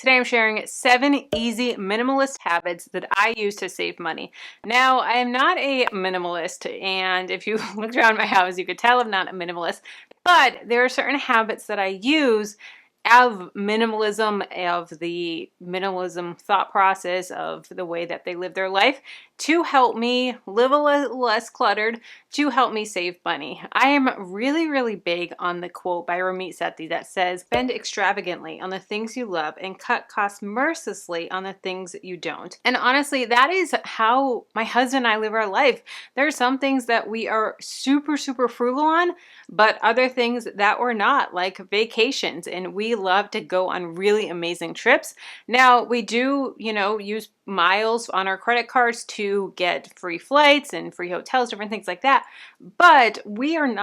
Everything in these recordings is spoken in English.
Today I'm sharing 7 easy minimalist habits that I use to save money. Now, I am not a minimalist, and if you looked around my house, you could tell I'm not a minimalist, but there are certain habits that I use of minimalism, of the minimalism thought process, of the way that they live their life to help me live a little less cluttered, to help me save money. I am really big on the quote by Ramit Sethi that says, spend extravagantly on the things you love and cut costs mercilessly on the things that you don't. And honestly, that is how my husband and I live our life. There are some things that we are super frugal on, but other things that we're not, like vacations, and we love to go on really amazing trips. Now, we do, use miles on our credit cards to get free flights and free hotels, different things like that. But we don't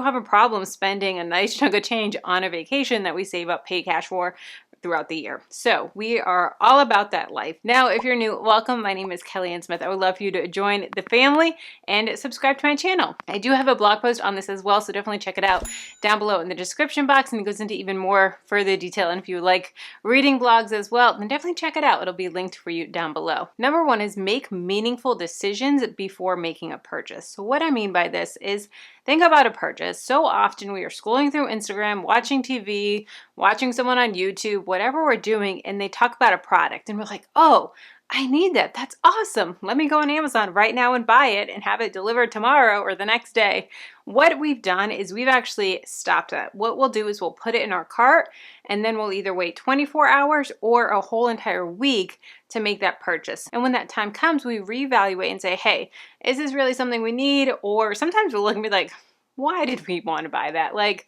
have a problem spending a nice chunk of change on a vacation that we save up, pay cash for throughout the year. So we are all about that life. Now, if you're new, welcome. My name is Kelly Ann Smith. I would love for you to join the family and subscribe to my channel. I do have a blog post on this as well, so definitely check it out down below in the description box, and it goes into even more further detail. And if you like reading blogs as well, then definitely check it out. It'll be linked for you down below. Number 1 is make meaningful decisions before making a purchase. So what I mean by this is, think about a purchase. So often we are scrolling through Instagram, watching TV, watching someone on YouTube, whatever we're doing, and they talk about a product and we're like, oh, I need that. That's awesome. Let me go on Amazon right now and buy it and have it delivered tomorrow or the next day. What we've done is we've actually stopped that. What we'll do is we'll put it in our cart, and then we'll either wait 24 hours or a whole entire week to make that purchase. And when that time comes, we reevaluate and say, hey, is this really something we need? Or sometimes we'll look and be like, why did we want to buy that? Like,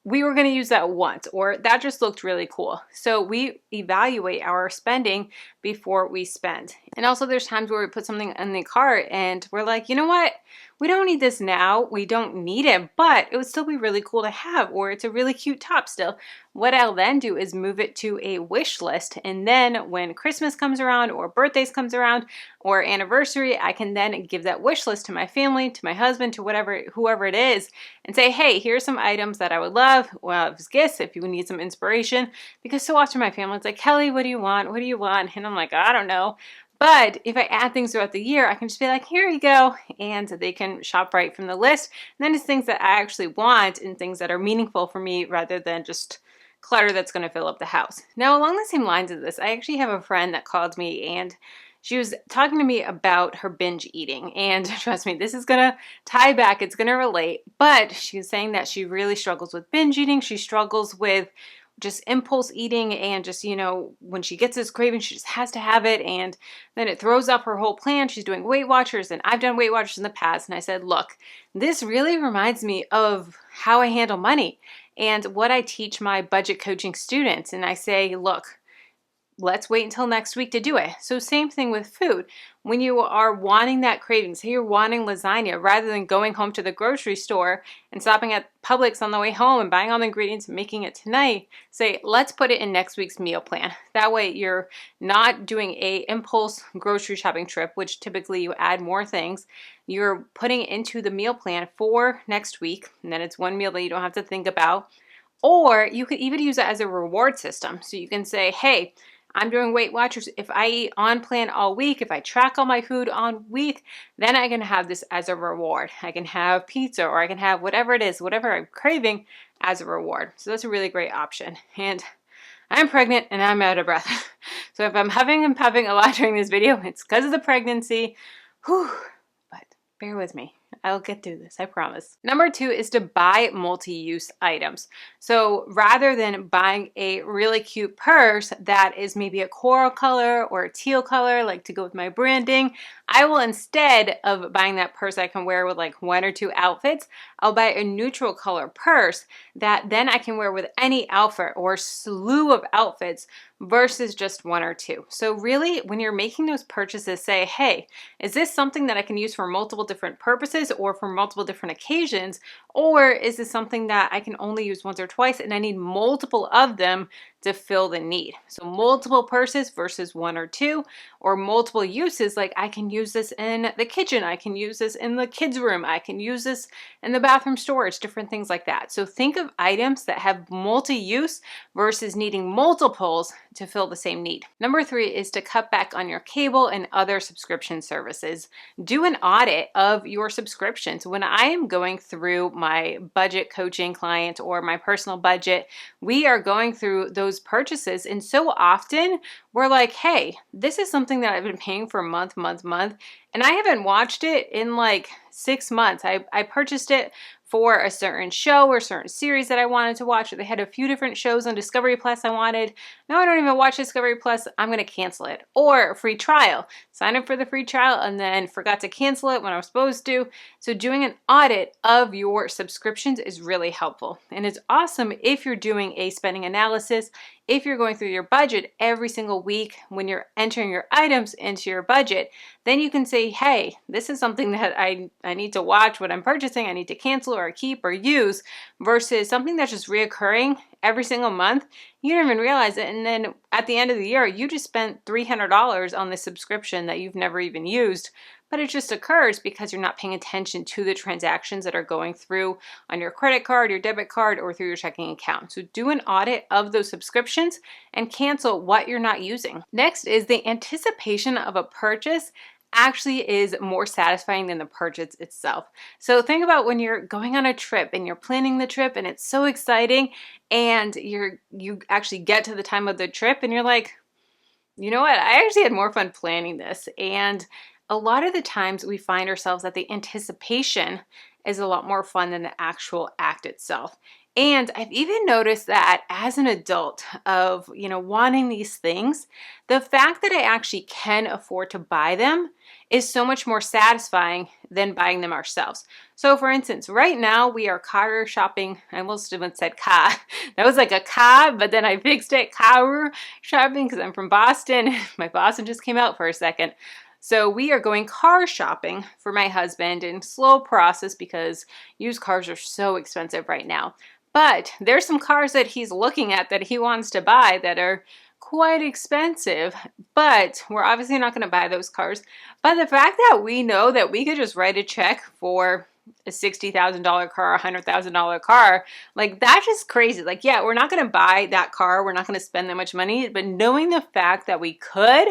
we were going to use that once, or that just looked really cool. So we evaluate our spending before we spend. And also there's times where we put something in the cart and we're like, you know what? We don't need this now. We don't need it, but it would still be really cool to have, or it's a really cute top still. What I'll then do is move it to a wish list. And then when Christmas comes around, or birthdays comes around, or anniversary, I can then give that wish list to my family, to my husband, to whoever it is, and say, hey, here's some items that I would love. Well, as gifts, if you need some inspiration, because so often my family's like, Kelly, what do you want? What do you want? And I'm like, I don't know. But if I add things throughout the year, I can just be like, here you go. And they can shop right from the list. And then it's things that I actually want and things that are meaningful for me rather than just clutter that's going to fill up the house. Now, along the same lines of this, I actually have a friend that called me and she was talking to me about her binge eating. And trust me, this is going to tie back. It's going to relate. But she was saying that she really struggles with binge eating. She struggles with just impulse eating, and just, when she gets this craving, she just has to have it, and then it throws up her whole plan. She's doing Weight Watchers, and I've done Weight Watchers in the past, and I said, look, this really reminds me of how I handle money and what I teach my budget coaching students. And I say, look, let's wait until next week to do it. So same thing with food. When you are wanting that craving, say you're wanting lasagna, rather than going home to the grocery store and stopping at Publix on the way home and buying all the ingredients and making it tonight, say, let's put it in next week's meal plan. That way you're not doing a impulse grocery shopping trip, which typically you add more things. You're putting it into the meal plan for next week, and then it's one meal that you don't have to think about. Or you could even use it as a reward system. So you can say, hey, I'm doing Weight Watchers. If I eat on plan all week, if I track all my food on week, then I can have this as a reward. I can have pizza, or I can have whatever it is, whatever I'm craving, as a reward. So that's a really great option. And I'm pregnant and I'm out of breath. So if I'm huffing and puffing a lot during this video, it's because of the pregnancy. Whew. But bear with me. I'll get through this, I promise. Number 2 is to buy multi-use items. So rather than buying a really cute purse that is maybe a coral color or a teal color, like to go with my branding, I will, instead of buying that purse I can wear with like 1 or 2 outfits, I'll buy a neutral color purse that then I can wear with any outfit or slew of outfits versus just 1 or 2. So really, when you're making those purchases, say, hey, is this something that I can use for multiple different purposes or for multiple different occasions? Or is this something that I can only use once or twice and I need multiple of them to fill the need? So multiple purses versus one or two, or multiple uses, like I can use this in the kitchen, I can use this in the kids' room, I can use this in the bathroom storage, different things like that. So think of items that have multi-use versus needing multiples to fill the same need. Number 3 is to cut back on your cable and other subscription services. Do an audit of your subscriptions. When I am going through my budget coaching clients or my personal budget, we are going through those purchases, and so often we're like, hey, this is something that I've been paying for month, and I haven't watched it in like 6 months. I purchased it for a certain show or certain series that I wanted to watch. They had a few different shows on Discovery Plus I wanted. Now I don't even watch Discovery Plus. I'm going to cancel it. Or a free trial. Sign up for the free trial and then forgot to cancel it when I was supposed to. So doing an audit of your subscriptions is really helpful. And it's awesome if you're doing a spending analysis, if you're going through your budget every single week when you're entering your items into your budget, then you can say, hey, this is something that I need to watch what I'm purchasing, I need to cancel or keep or use, versus something that's just reoccurring every single month. You don't even realize it. And then at the end of the year, you just spent $300 on this subscription that you've never even used. But it just occurs because you're not paying attention to the transactions that are going through on your credit card, your debit card, or through your checking account. So do an audit of those subscriptions and cancel what you're not using. Next is the anticipation of a purchase actually is more satisfying than the purchase itself. So think about when you're going on a trip and you're planning the trip and it's so exciting, and you actually get to the time of the trip and you're like, you know what, I actually had more fun planning this. And a lot of the times we find ourselves that the anticipation is a lot more fun than the actual act itself. And I've even noticed that as an adult of, wanting these things, the fact that I actually can afford to buy them is so much more satisfying than buying them ourselves. So for instance, right now we are car shopping. I almost even said car. That was like a car, but then I fixed it, car shopping, because I'm from Boston. My Boston just came out for a second. So we are going car shopping for my husband, in slow process because used cars are so expensive right now. But there's some cars that he's looking at that he wants to buy that are quite expensive, but we're obviously not going to buy those cars. But the fact that we know that we could just write a check for a $60,000 car, a $100,000 car, like that's just crazy. Like, yeah, we're not going to buy that car. We're not going to spend that much money, but knowing the fact that we could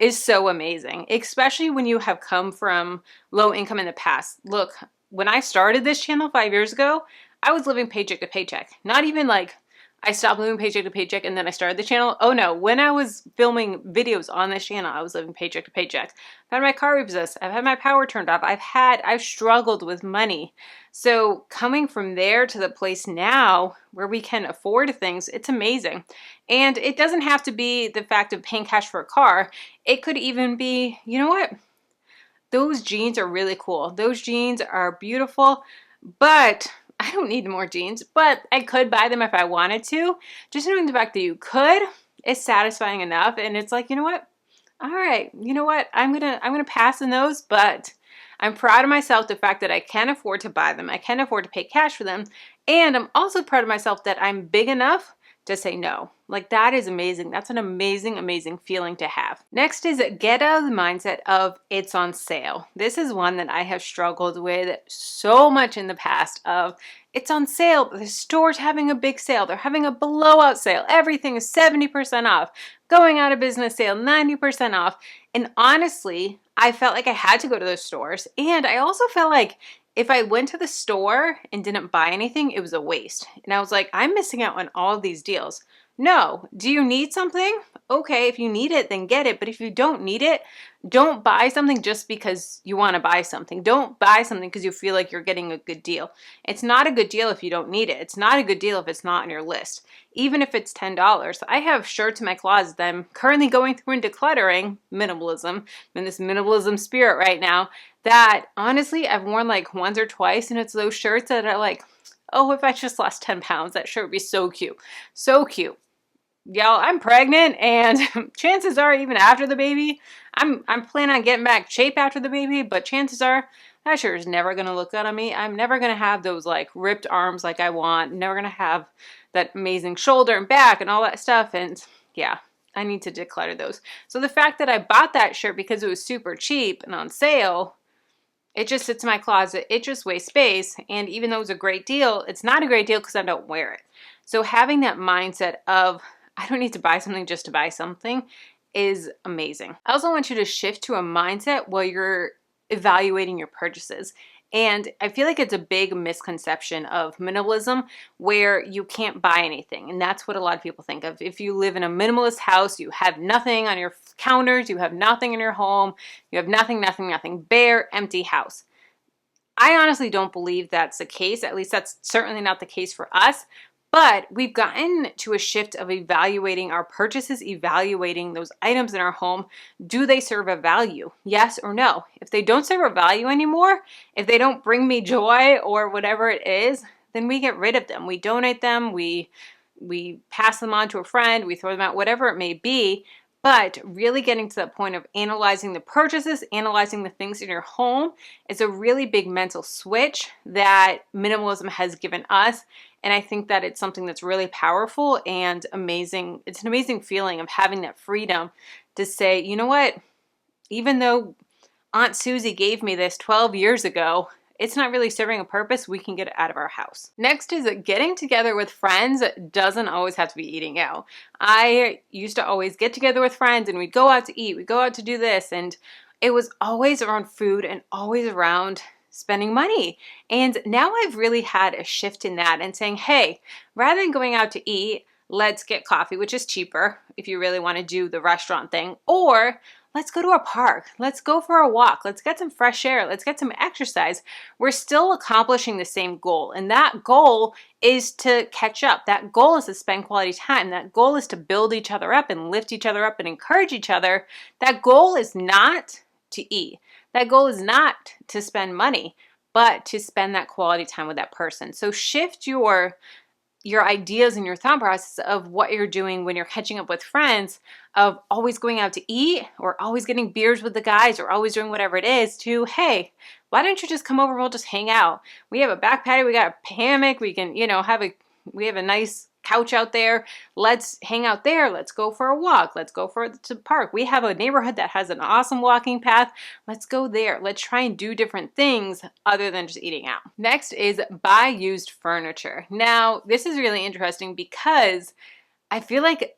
is so amazing, especially when you have come from low income in the past. Look, when I started this channel 5 years ago, I was living paycheck to paycheck. Not even like I stopped living paycheck to paycheck and then I started the channel. Oh no, when I was filming videos on this channel, I was living paycheck to paycheck. I've had my car repossessed. I've had my power turned off. I've struggled with money. So coming from there to the place now where we can afford things, it's amazing. And it doesn't have to be the fact of paying cash for a car. It could even be, you know what? Those jeans are really cool. Those jeans are beautiful, but I don't need more jeans, but I could buy them if I wanted to. Just knowing the fact that you could is satisfying enough. And it's like, you know what? All right, you know what? I'm gonna pass on those, but I'm proud of myself, the fact that I can afford to buy them. I can afford to pay cash for them. And I'm also proud of myself that I'm big enough to say no. Like, that is amazing. That's an amazing, amazing feeling to have. Next is get out of the mindset of it's on sale. This is one that I have struggled with so much in the past of it's on sale. The store's having a big sale. They're having a blowout sale. Everything is 70% off. Going out of business sale, 90% off. And honestly, I felt like I had to go to those stores. And I also felt like if I went to the store and didn't buy anything, it was a waste. And I was like, I'm missing out on all of these deals. No. Do you need something? Okay, if you need it, then get it. But if you don't need it, don't buy something just because you want to buy something. Don't buy something because you feel like you're getting a good deal. It's not a good deal if you don't need it. It's not a good deal if it's not on your list. Even if it's $10. I have shirts in my closet that I'm currently going through and decluttering, minimalism, I'm in this minimalism spirit right now, that honestly I've worn like once or twice, and it's those shirts that are like, oh, if I just lost 10 pounds, that shirt would be so cute. So cute. Y'all, I'm pregnant, and chances are even after the baby, I'm planning on getting back shape after the baby, but chances are that shirt is never going to look good on me. I'm never going to have those like ripped arms like I want. Never going to have that amazing shoulder and back and all that stuff. And yeah, I need to declutter those. So the fact that I bought that shirt because it was super cheap and on sale, it just sits in my closet. It just wastes space. And even though it was a great deal, it's not a great deal because I don't wear it. So having that mindset of I don't need to buy something just to buy something is amazing. I also want you to shift to a mindset while you're evaluating your purchases. And I feel like it's a big misconception of minimalism where you can't buy anything. And that's what a lot of people think of. If you live in a minimalist house, you have nothing on your counters, you have nothing in your home, you have nothing, nothing, nothing, bare, empty house. I honestly don't believe that's the case. At least that's certainly not the case for us. But we've gotten to a shift of evaluating our purchases, evaluating those items in our home. Do they serve a value? Yes or no? If they don't serve a value anymore, if they don't bring me joy or whatever it is, then we get rid of them. We donate them, we pass them on to a friend, we throw them out, whatever it may be. But really getting to that point of analyzing the purchases, analyzing the things in your home is a really big mental switch that minimalism has given us. And I think that it's something that's really powerful and amazing. It's an amazing feeling of having that freedom to say, you know what, even though Aunt Susie gave me this 12 years ago, it's not really serving a purpose. We can get it out of our house. Next is that getting together with friends doesn't always have to be eating out. I used to always get together with friends and we'd go out to eat, we'd go out to do this, and it was always around food and always around spending money. And now I've really had a shift in that and saying, hey, rather than going out to eat, let's get coffee, which is cheaper if you really want to do the restaurant thing, or let's go to a park. Let's go for a walk. Let's get some fresh air. Let's get some exercise. We're still accomplishing the same goal. And that goal is to catch up. That goal is to spend quality time. That goal is to build each other up and lift each other up and encourage each other. That goal is not to eat. That goal is not to spend money, but to spend that quality time with that person. So shift your ideas and your thought process of what you're doing when you're catching up with friends, of always going out to eat or always getting beers with the guys or always doing whatever it is, to, hey, why don't you just come over, we'll just hang out. We have a back patio, we got a hammock, we can, we have a nice couch out there. Let's hang out there. Let's go for a walk. Let's go to the park. We have a neighborhood that has an awesome walking path. Let's go there. Let's try and do different things other than just eating out. Next is buy used furniture. Now, this is really interesting because I feel like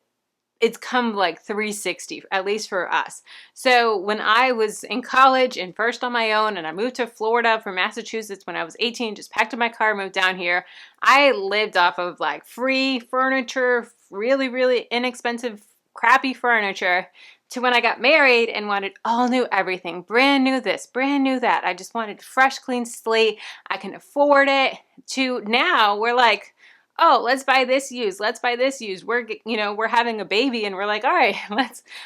it's come like 360, at least for us. So when I was in college and first on my own, and I moved to Florida from Massachusetts when I was 18, just packed up my car, moved down here, I lived off of like free furniture, really, really inexpensive, crappy furniture, to when I got married and wanted all new everything, brand new this, brand new that. I just wanted fresh, clean slate. I can afford it. To now we're like, oh, let's buy this used. Let's buy this used. We're having a baby and we're like, all right,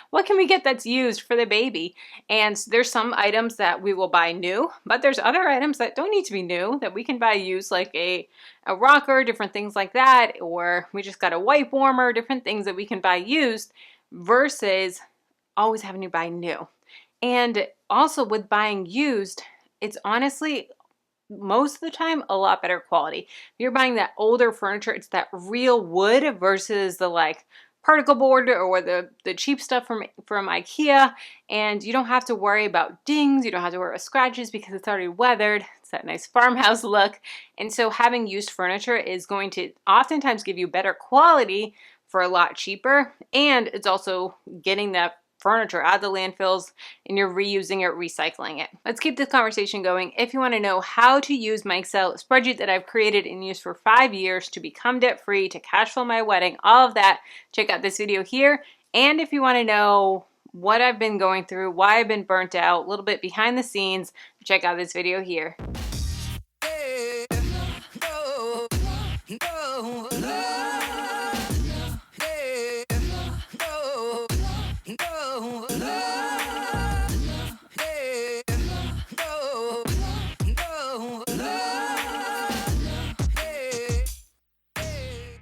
what can we get that's used for the baby? And there's some items that we will buy new, but there's other items that don't need to be new that we can buy used, like a rocker, different things like that, or we just got a wipe warmer, different things that we can buy used versus always having to buy new. And also with buying used, it's honestly most of the time a lot better quality. If you're buying that older furniture, it's that real wood versus the like particle board or the cheap stuff from IKEA, and you don't have to worry about dings, you don't have to worry about scratches because it's already weathered. It's that nice farmhouse look. And so having used furniture is going to oftentimes give you better quality for a lot cheaper, and it's also getting that furniture out of the landfills and you're reusing it, recycling it. Let's keep this conversation going. If you want to know how to use my Excel spreadsheet that I've created and used for 5 years to become debt free, to cash flow my wedding, all of that, check out this video here. And if you want to know what I've been going through, why I've been burnt out, a little bit behind the scenes, check out this video here.